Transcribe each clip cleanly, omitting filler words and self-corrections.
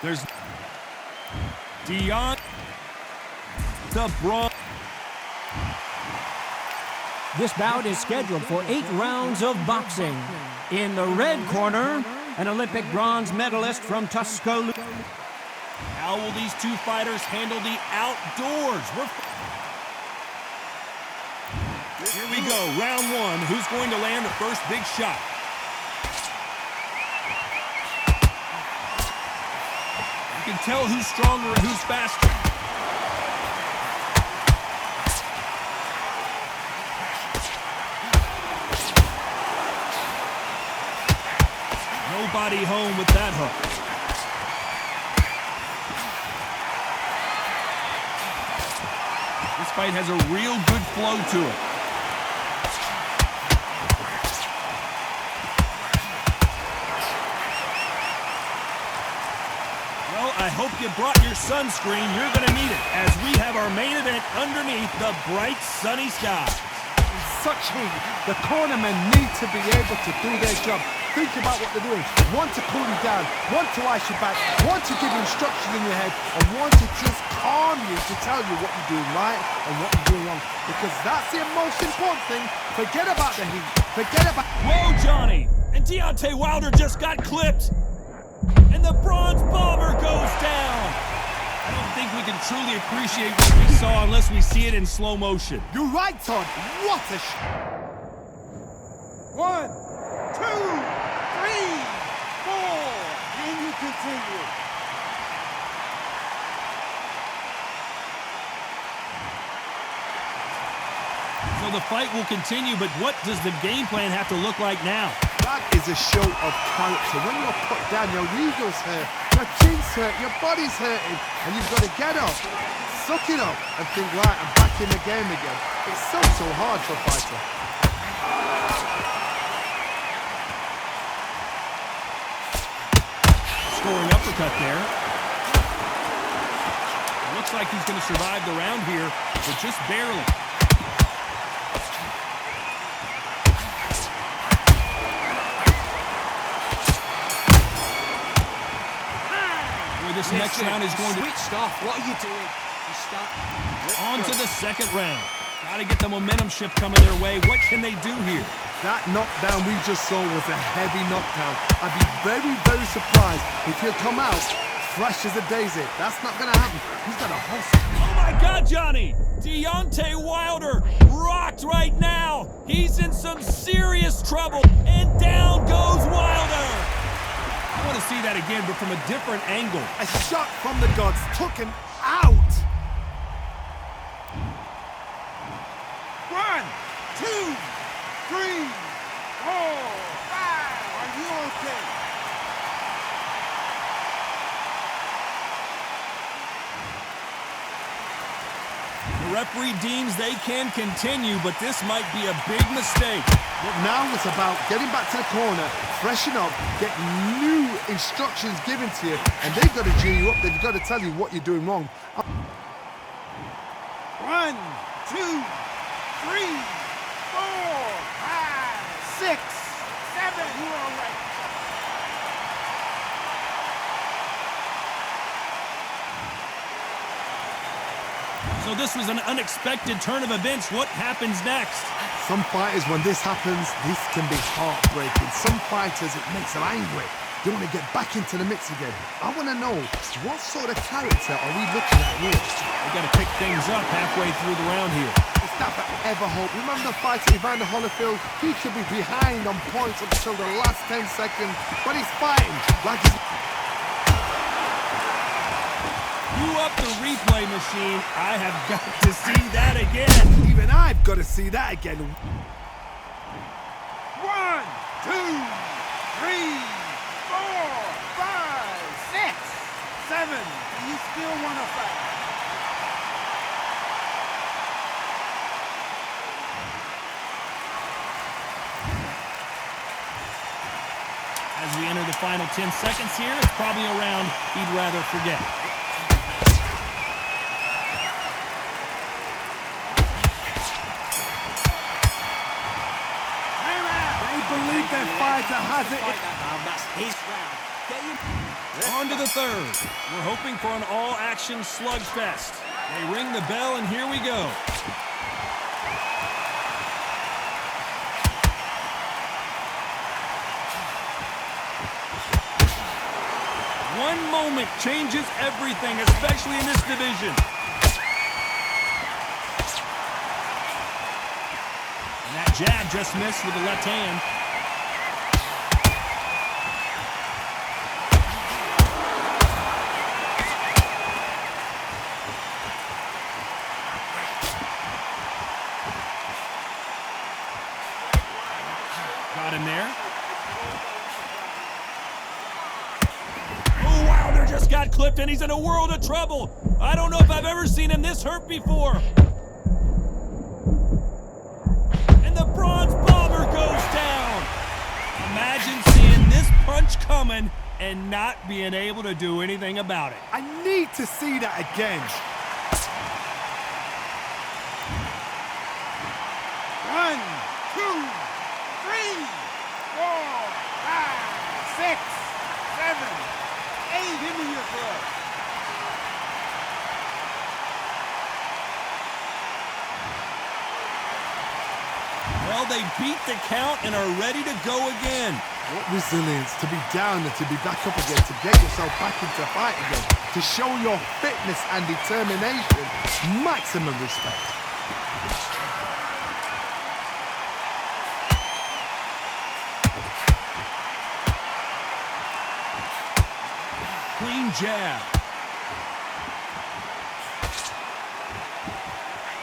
There's Dion the Braun. This bout is scheduled for 8 rounds of boxing. In the red corner, an Olympic bronze medalist from Tuscaloosa. How will these two fighters handle the outdoors? Here we go, round one. Who's going to land the first big shot? You can tell who's stronger and who's faster. Nobody home with that hook. This fight has a real good flow to it. Well, I hope you brought your sunscreen. You're going to need it as we have our main event underneath the bright sunny sky. In such heat, the cornermen need to be able to do their job. Think about what they're doing. One to cool you down, one to ice you back, one to give you instructions in your head, and one to just calm you to tell you what you're doing right and what you're doing wrong. Because that's the most important thing. Forget about the heat. Forget about... Whoa, Johnny! And Deontay Wilder just got clipped. And the bronze bomber goes down. I don't think we can truly appreciate what we saw unless we see it in slow motion. You're right, Todd. What a One, two, three, four. And you continue. So the fight will continue, but what does the game plan have to look like now? That is a show of character. When you're put down, your ego's hurt, your chin's hurt, your body's hurting, and you've got to get up, suck it up, and think, right, I'm back in the game again. It's so hard for a fighter. Scoring uppercut there. Looks like he's going to survive the round here, but just barely. This next round is going to... Switched off. What are you doing? On to the second round. Got to get the momentum shift coming their way. What can they do here? That knockdown we just saw was a heavy knockdown. I'd be very, very surprised if he'll come out fresh as a daisy. That's not going to happen. He's got a hustle. Oh my God, Johnny! Deontay Wilder rocked right now. He's in some serious trouble. And down goes Wilder. I want to see that again, but from a different angle. A shot from the gods took him out. 1, 2, 3, 4, 5. Are you okay? The referee deems they can continue, but this might be a big mistake. But now it's about getting back to the corner, freshen up, get new instructions given to you, and they've got to G you up. They've got to tell you what you're doing wrong. 1, 2, 3, 4, 5, 6, 7. You're all right. So this was an unexpected turn of events. What happens next? Some fighters, when this happens, this can be heartbreaking. Some fighters, it makes them angry. They want to get back into the mix again. I want to know, what sort of character are we looking at here? We got to pick things up halfway through the round here. It's not forever hope. Remember the fighter Evander Holyfield? He could be behind on points until the last 10 seconds, but he's fighting like he's... You up the replay machine. I have got to see that again. Even I've got to see that again. 1, 2, 3, 4, 5, 6, 7. You still want to fight? As we enter the final 10 seconds here, it's probably a round he'd rather forget. their fighter has it. That's his round. On to the third. We're hoping for an all-action slugfest. They ring the bell, and here we go. One moment changes everything, especially in this division. And that jab just missed with the left hand. Got him there. Oh, Wilder just got clipped and he's in a world of trouble. I don't know if I've ever seen him this hurt before. And the bronze bomber goes down. Imagine seeing this punch coming and not being able to do anything about it. I need to see that again. 1, 2, 3, 4, 5, 6, 7, 8. Give me your glove. Well, they beat the count and are ready to go again. What resilience to be down and to be back up again, to get yourself back into fight again, to show your fitness and determination. Maximum respect. Clean jab.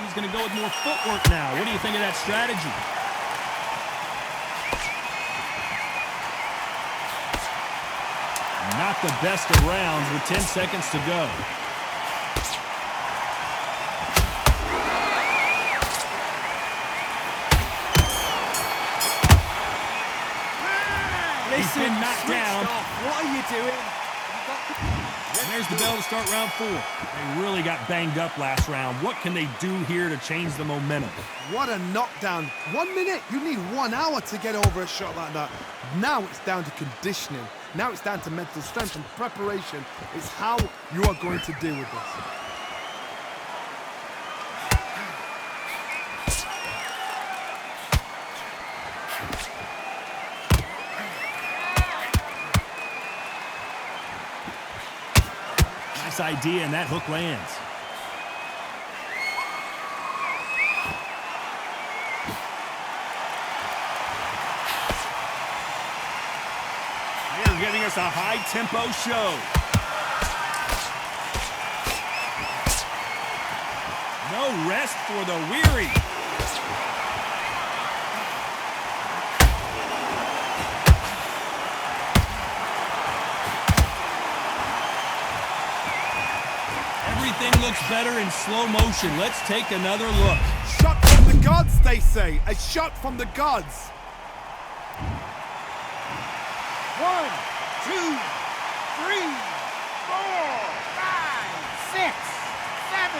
He's going to go with more footwork now. What do you think of that strategy? Not the best of rounds with 10 seconds to go. He's been knocked down. What are you doing? And there's the bell to start round 4. They really got banged up last round. What can they do here to change the momentum? What a knockdown. 1 minute, you need 1 hour to get over a shot like that. Now it's down to conditioning. Now it's down to mental strength and preparation. It's how you are going to deal with this. Nice idea, and that hook lands. They're giving us a high-tempo show. No rest for the weary. Everything looks better in slow motion. Let's take another look. Shot from the gods, they say. A shot from the gods. 1, 2, 3, 4, 5, 6, 7,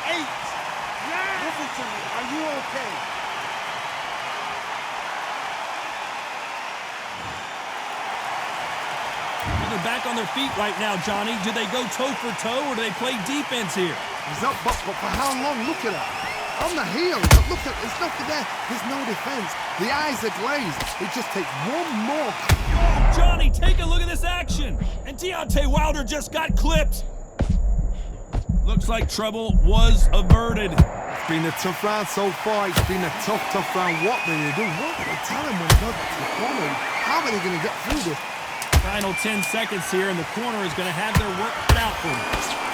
8, 9. Listen to me. Are you okay? They're back on their feet right now, Johnny. Do they go toe for toe or do they play defense here? He's up, but for how long? Look at that. On the heel, but look at, there's nothing there. There's no defense. The eyes are glazed. It just takes one more. Oh, Johnny, take a look at this action. And Deontay Wilder just got clipped. Looks like trouble was averted. It's been a tough round so far. It's been a tough round. What do they do? What do they tell him when he goes to the corner? How are they going to get through this? Final 10 seconds here, and the corner is going to have their work cut out for them.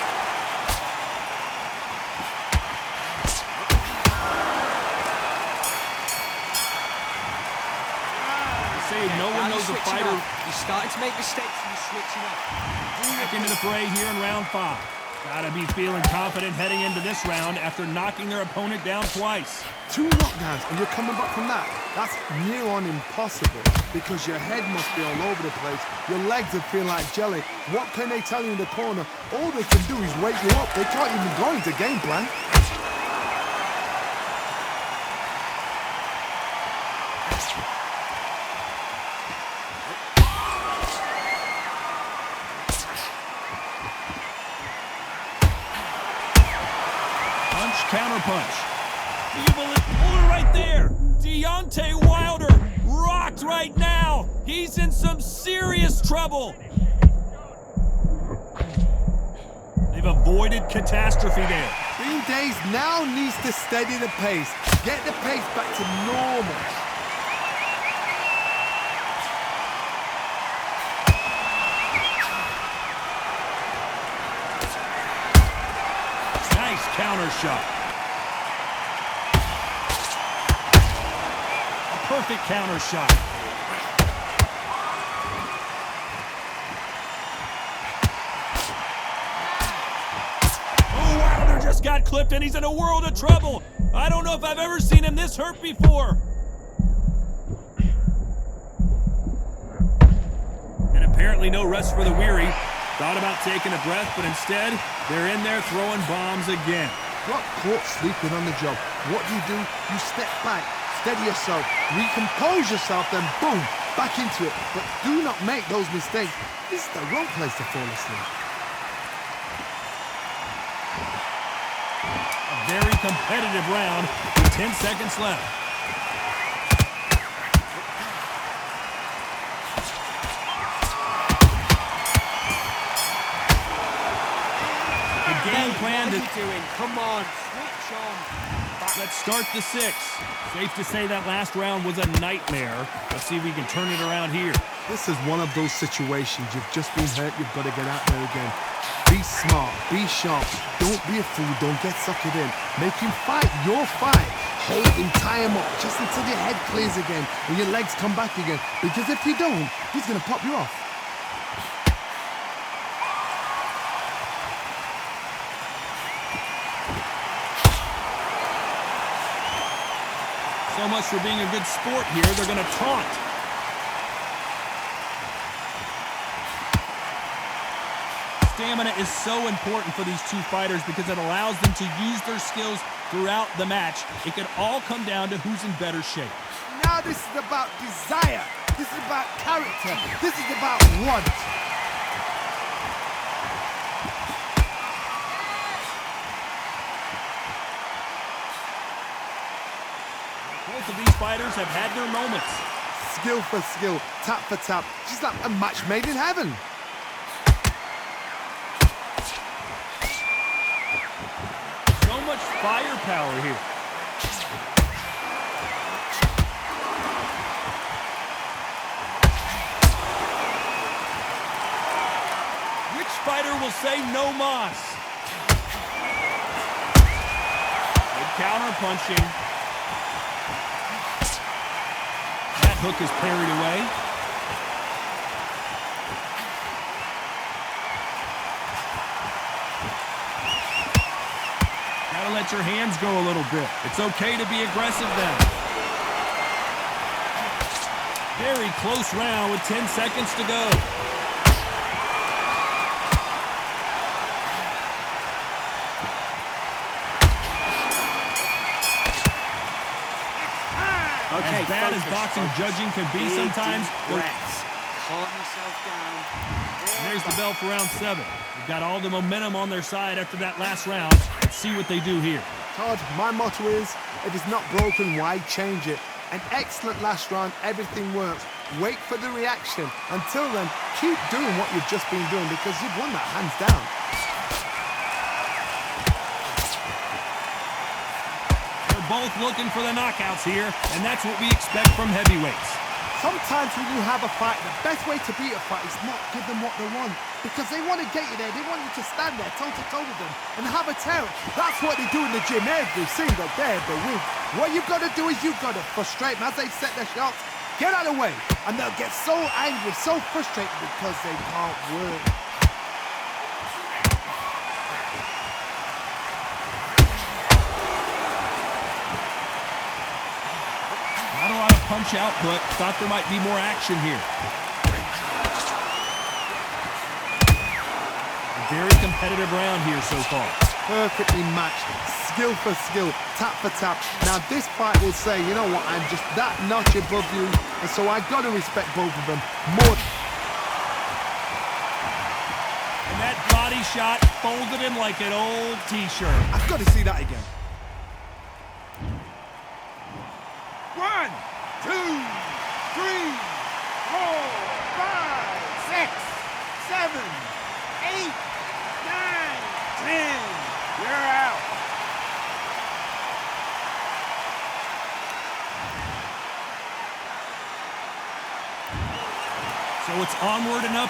No one knows a fighter. You're starting to make mistakes and you're switching up. Back into the fray here in round 5. Gotta be feeling confident heading into this round after knocking their opponent down twice. 2 knockdowns and you're coming back from that. That's near on impossible because your head must be all over the place. Your legs would feel like jelly. What can they tell you in the corner? All they can do is wake you up. They can't even go into game plan. counterpunch. Do you believe? Hold it right there. Deontay Wilder rocked right now. He's in some serious trouble. They've avoided catastrophe there. Green Days now needs to steady the pace. Get the pace back to normal. Nice counter shot. A perfect counter shot. Oh, Wilder just got clipped and he's in a world of trouble. I don't know if I've ever seen him this hurt before. And apparently no rest for the weary. Thought about taking a breath, but instead, they're in there throwing bombs again. Got caught sleeping on the job. What do? You step back, steady yourself, recompose yourself, then boom, back into it. But do not make those mistakes. This is the wrong place to fall asleep. A very competitive round with 10 seconds left. Game plan to doing? Come on, switch on. let's start the 6. Safe to say that last round was a nightmare. Let's see if we can turn it around here. This is one of those situations. You've just been hurt. You've got to get out there again. Be smart. Be sharp. Don't be a fool. Don't get suckered in. Make him fight your fight. Hold him, tie him up, just until your head clears again and your legs come back again. Because if you don't, he's going to pop you off. So much for being a good sport here. They're going to taunt. Stamina is so important for these two fighters because it allows them to use their skills throughout the match. It can all come down to who's in better shape. Now this is about desire. This is about character. This is about want. Both of these fighters have had their moments. Skill for skill, tap for tap. Just like a match made in heaven. So much firepower here. Which fighter will say no mas? Good counter punching. That hook is parried away. Gotta let your hands go a little bit. It's okay to be aggressive then. Very close round with 10 seconds to go. Okay, as bad as boxing judging can be sometimes, Calm yourself down. there's the bell for round 7. They've got all the momentum on their side after that last round. Let's see what they do here. Todd, my motto is, if it's not broken, why change it? An excellent last round, everything works. Wait for the reaction. Until then, keep doing what you've just been doing because you've won that hands down. They're both looking for the knockouts here, and that's what we expect from heavyweights. Sometimes when you have a fight, the best way to beat a fight is not give them what they want. Because they want to get you there. They want you to stand there toe-to-toe with them and have a tear. That's what they do in the gym every single day of the week. What you've got to do is you've got to frustrate them as they set their shots. Get out of the way. And they'll get so angry, so frustrated because they can't win. Not a lot of punch output. Thought there might be more action here. A very competitive round here so far. Perfectly matched, skill for skill, tap for tap. Now this fight will say, you know what, I'm just that notch above you, and so I got to respect both of them more. And that body shot folded him like an old t-shirt. I've got to see that again. So it's onward and up